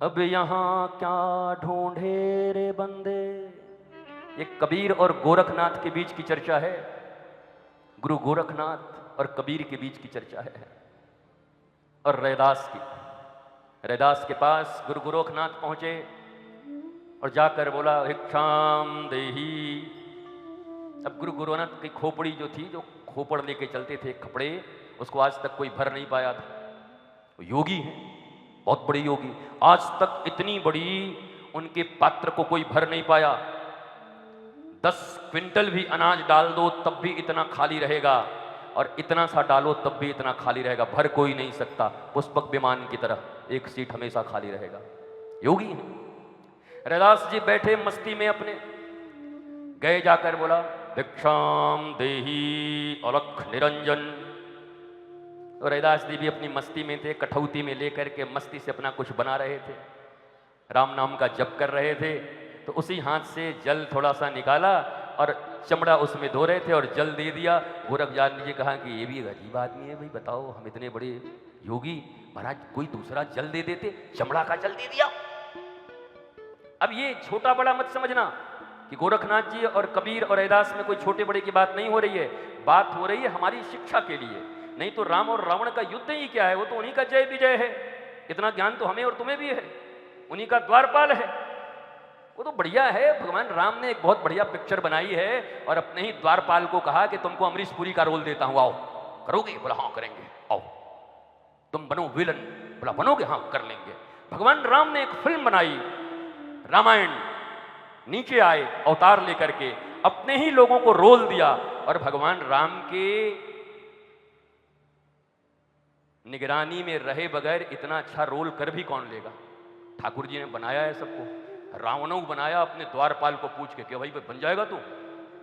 अब यहाँ क्या ढूंढे रे बंदे। ये कबीर और गोरखनाथ के बीच की चर्चा है। गुरु गोरखनाथ और कबीर के बीच की चर्चा है। और रैदास की, रैदास के पास गुरु गोरखनाथ पहुंचे और जाकर बोला भिक्षाम देही। अब गुरु गोरखनाथ की खोपड़ी जो थी, जो खोपड़ लेके चलते थे खपड़े, उसको आज तक कोई भर नहीं पाया था। वो योगी हैं, बहुत बड़े योगी, आज तक इतनी बड़ी उनके पात्र को कोई भर नहीं पाया। 10 क्विंटल भी अनाज डाल दो तब भी इतना खाली रहेगा, और इतना सा डालो तब भी इतना खाली रहेगा, भर कोई नहीं सकता। पुष्पक विमान की तरह एक सीट हमेशा खाली रहेगा। योगी हैं। रैदास जी बैठे मस्ती में अपने, गए जाकर बोला भिक्षाम देही अलख निरंजन। तो रैदास जी भी अपनी मस्ती में थे, कठौती में लेकर के मस्ती से अपना कुछ बना रहे थे, राम नाम का जप कर रहे थे। तो उसी हाथ से जल थोड़ा सा निकाला और चमड़ा उसमें धो रहे थे और जल दे दिया। गोरखनाथ जी कहा कि ये भी एक अजीब आदमी है भाई, बताओ हम इतने बड़े योगी, महाराज कोई दूसरा जल दे देते, चमड़ा का जल दे दिया। अब ये छोटा बड़ा मत समझना कि गोरखनाथ जी और कबीर और रैदास में कोई छोटे बड़े की बात नहीं हो रही है, बात हो रही है हमारी शिक्षा के लिए। नहीं तो राम और रावण का युद्ध ही क्या है, वो तो उन्हीं का जय विजय है। इतना ज्ञान तो हमें और तुम्हें भी है, उन्हीं का द्वारपाल है, वो तो बढ़िया है। भगवान राम ने एक बहुत बढ़िया पिक्चर बनाई है और अपने ही द्वारपाल को कहा कि तुमको अमरीश पुरी का रोल देता हूं, आओ करोगे? बोला हाँ करेंगे। आओ तुम बनो विलन, बोला बनोगे? हाँ कर लेंगे। भगवान राम ने एक फिल्म बनाई रामायण, नीचे आए अवतार लेकर के, अपने ही लोगों को रोल दिया। और भगवान राम के निगरानी में रहे बगैर इतना अच्छा रोल कर भी कौन लेगा। ठाकुर जी ने बनाया है सबको, रावणों बनाया अपने द्वारपाल को पूछ के, क्या भाई बन जाएगा तू?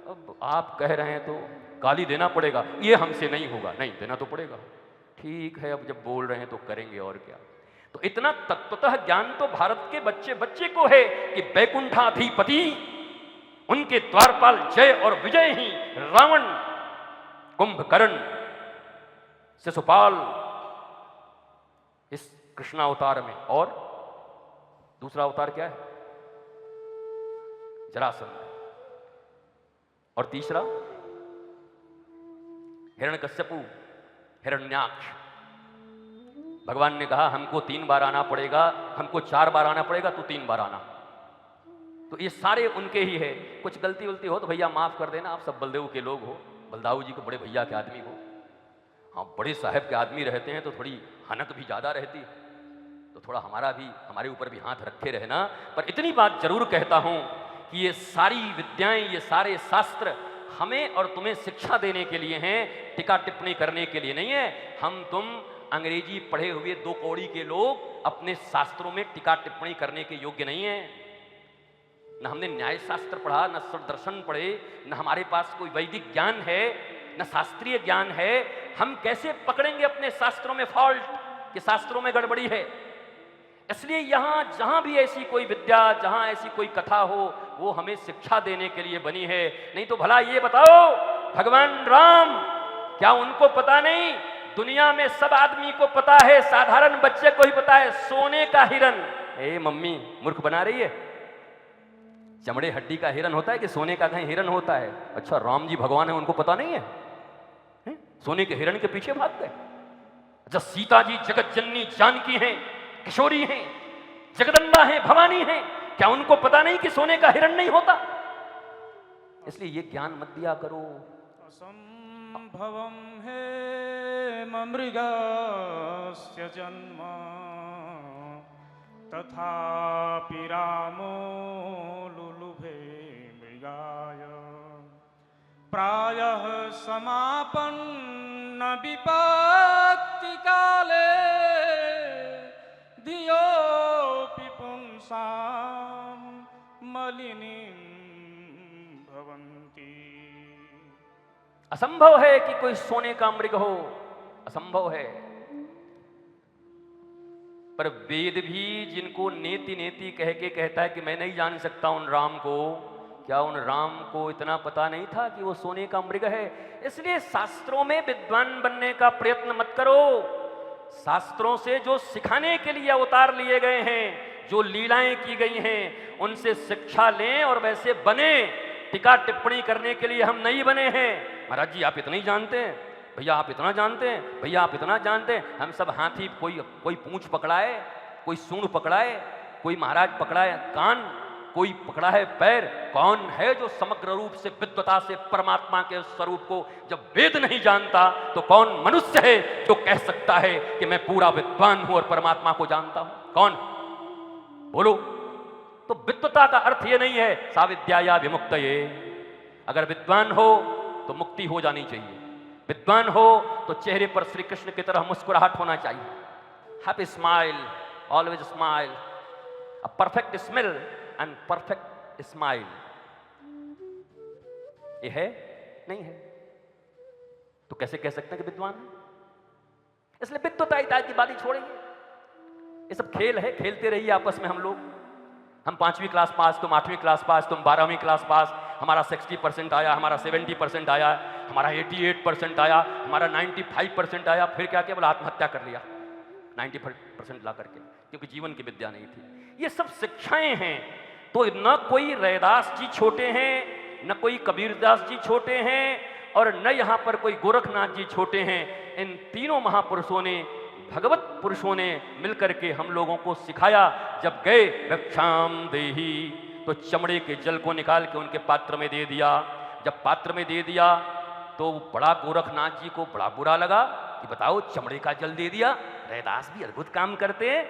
अब आप कह रहे हैं तो गाली देना पड़ेगा, ये हमसे नहीं होगा। नहीं देना तो पड़ेगा, ठीक है अब जब बोल रहे हैं तो करेंगे और क्या। तो इतना तत्वतः ज्ञान तो भारत के बच्चे बच्चे को है कि बैकुंठाधिपति उनके द्वारपाल जय और विजय ही रावण, कुंभकर्ण, शिशुपाल इस कृष्णावतार में, और दूसरा अवतार क्या है? जरासंध, और तीसरा हिरण्यकश्यपु, हिरण्याक्ष। भगवान ने कहा हमको 3 बार आना पड़ेगा, हमको 4 बार आना पड़ेगा, तू 3 बार आना। तो ये सारे उनके ही है। कुछ गलती वलती हो तो भैया माफ कर देना, आप सब बलदेव के लोग हो, बलदाऊ जी को बड़े भैया के आदमी हो। हाँ बड़े साहब के आदमी रहते हैं तो थोड़ी हनक भी ज्यादा रहती, तो थोड़ा हमारे ऊपर भी हाथ रखे रहना। पर इतनी बात जरूर कहता हूं कि ये सारी विद्याएं, ये सारे शास्त्र हमें और तुम्हें शिक्षा देने के लिए हैं, टीका टिप्पणी करने के लिए नहीं है। हम तुम अंग्रेजी पढ़े हुए 2 कौड़ी के लोग अपने शास्त्रों में टीका टिप्पणी करने के योग्य नहीं है। न हमने न्याय शास्त्र पढ़ा, न दर्शन पढ़े, न हमारे पास कोई वैदिक ज्ञान है, न शास्त्रीय ज्ञान है। हम कैसे पकड़ेंगे अपने शास्त्रों में फॉल्ट कि शास्त्रों में गड़बड़ी है? इसलिए यहां जहां भी ऐसी कोई विद्या, जहां ऐसी कोई कथा हो, वो हमें शिक्षा देने के लिए बनी है। नहीं तो भला ये बताओ, भगवान राम, क्या उनको पता नहीं? दुनिया में सब आदमी को पता है, साधारण बच्चे को ही पता है, सोने का हिरन। ए मम्मी मूर्ख बना रही है, चमड़े हड्डी का हिरन होता है कि सोने का कहीं हिरन होता है? अच्छा राम जी भगवान है, उनको पता नहीं है? सोने के हिरण के पीछे भाग गए। अच्छा सीता जी जगत जननी जानकी हैं, किशोरी हैं, जगदम्बा हैं, भवानी हैं, क्या उनको पता नहीं कि सोने का हिरण नहीं होता? इसलिए ये ज्ञान मत दिया करो। असंभवम है मृगस्य जन्म तथापि रामो लुलुभे मृगाय प्रायः समापन्न विपत्ति काले धियोऽपि पुंसां मलिनीं भवन्ति। असंभव है कि कोई सोने का मृग हो, असंभव है। पर वेद भी जिनको नेति नेति कह के कहता है कि मैं नहीं जान सकता उन राम को, क्या उन राम को इतना पता नहीं था कि वो सोने का मृग है? इसलिए शास्त्रों में विद्वान बनने का प्रयत्न मत करो। शास्त्रों से जो सिखाने के लिए अवतार लिए गए हैं, जो लीलाएं की गई हैं उनसे शिक्षा लें और वैसे बने। टीका टिप्पणी करने के लिए हम नहीं बने हैं। महाराज जी आप इतना ही जानते हैं, भैया आप इतना जानते हैं, भैया आप इतना जानते हैं। हम सब हाथी, कोई पूंछ पकड़ाए, कोई सूंड पकड़ाए, कोई महाराज पकड़ाए कान, कोई पकड़ा है पैर। कौन है जो समग्र रूप से विद्वता से परमात्मा के स्वरूप को जब वेद नहीं जानता तो कौन मनुष्य है जो कह सकता है कि मैं पूरा विद्वान हूं और परमात्मा को जानता हूं? कौन? बोलो। तो विद्वता का अर्थ यह नहीं है साविद्याया विमुक्तये। अगर विद्वान हो तो मुक्ति हो जानी चाहिए, विद्वान हो तो चेहरे पर श्री कृष्ण की तरह मुस्कुराहट होना चाहिए। Happy smile, always smile, a perfect smell and perfect smile. ये है? नहीं है। तो कैसे कह सकते हैं कि विद्वान है? इसलिए विद्वता इत्यादि की बातें छोड़ेंगे। ये सब खेल है, खेलते रहिए आपस में हम लोग। हम 5वीं क्लास पास, तुम 8वीं क्लास पास, तुम 12वीं क्लास पास, हमारा 60% आया, हमारा 70% आया, हमारा 88% आया, हमारा 95% आया। फिर क्या किया? बोला आत्महत्या कर लिया 95% ला करके, क्योंकि जीवन की विद्या नहीं थी। ये सब शिक्षाएं हैं। तो न कोई रैदास जी छोटे हैं, न कोई कबीरदास जी छोटे हैं, और न यहाँ पर कोई गोरखनाथ जी छोटे हैं। इन तीनों महापुरुषों ने, भगवत पुरुषों ने मिलकर के हम लोगों को सिखाया। जब गए भिक्षाम देहि, तो चमड़े के जल को निकाल के उनके पात्र में दे दिया। जब पात्र में दे दिया तो बड़ा गोरखनाथ जी को बड़ा बुरा लगा कि बताओ चमड़े का जल दे दिया। रैदास भी अद्भुत काम करते हैं।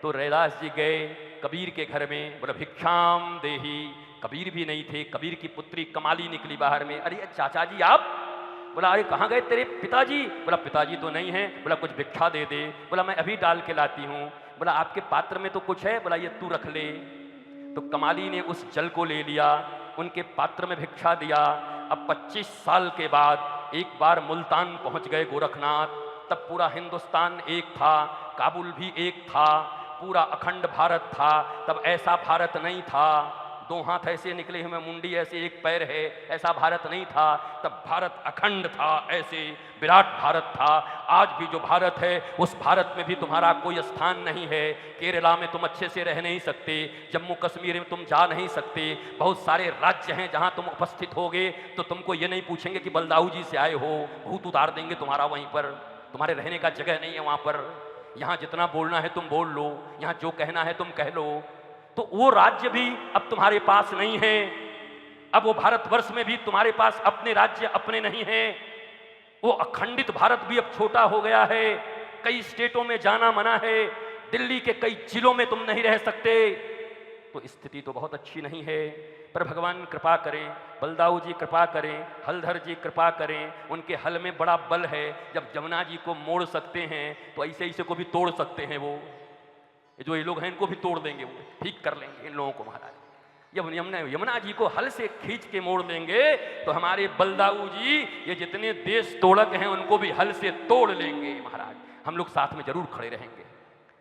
तो रैदास जी गए कबीर के घर में, बोला भिक्षाम देहि। कबीर भी नहीं थे, कबीर की पुत्री कमाली निकली बाहर में। अरे चाचा जी आप? बोला अरे कहाँ गए तेरे पिताजी? बोला पिताजी तो नहीं है। बोला कुछ भिक्षा दे दे। बोला मैं अभी डाल के लाती हूँ। बोला आपके पात्र में तो कुछ है। बोला ये तू रख ले। तो कमाली ने उस जल को ले लिया, उनके पात्र में भिक्षा दिया। अब 25 साल के बाद एक बार मुल्तान पहुंच गए गोरखनाथ। तब पूरा हिंदुस्तान एक था, काबुल भी एक था, पूरा अखंड भारत था। तब ऐसा भारत नहीं था, 2 हाथ ऐसे निकले हुए, मुंडी ऐसे, एक पैर है, ऐसा भारत नहीं था। तब भारत अखंड था, ऐसे विराट भारत था। आज भी जो भारत है उस भारत में भी तुम्हारा कोई स्थान नहीं है। केरला में तुम अच्छे से रह नहीं सकते, जम्मू कश्मीर में तुम जा नहीं सकते। बहुत सारे राज्य हैं जहां तुम उपस्थित होगे तो तुमको ये नहीं पूछेंगे कि बलदाऊ जी से आए हो, भूत उतार देंगे तुम्हारा वहीं पर। तुम्हारे रहने का जगह नहीं है वहां पर। यहाँ जितना बोलना है तुम बोल लो, यहाँ जो कहना है तुम कह लो। तो वो राज्य भी अब तुम्हारे पास नहीं है। अब वो भारतवर्ष में भी तुम्हारे पास अपने राज्य अपने नहीं हैं। वो अखंडित भारत भी अब छोटा हो गया है। कई स्टेटों में जाना मना है, दिल्ली के कई जिलों में तुम नहीं रह सकते। तो स्थिति तो बहुत अच्छी नहीं है। पर भगवान कृपा करें, बलदाऊ जी कृपा करें, हलधर जी कृपा करें। उनके हल में बड़ा बल है। जब जमुना जी को मोड़ सकते हैं तो ऐसे ऐसे को भी तोड़ सकते हैं। वो जो ये लोग हैं इनको भी तोड़ देंगे, वो ठीक कर लेंगे इन लोगों को महाराज। जब यमुना जी को हल से खींच के मोड़ देंगे तो हमारे बलदाऊ जी ये जितने देश तोड़क हैं उनको भी हल से तोड़ लेंगे महाराज। हम लोग साथ में जरूर खड़े रहेंगे।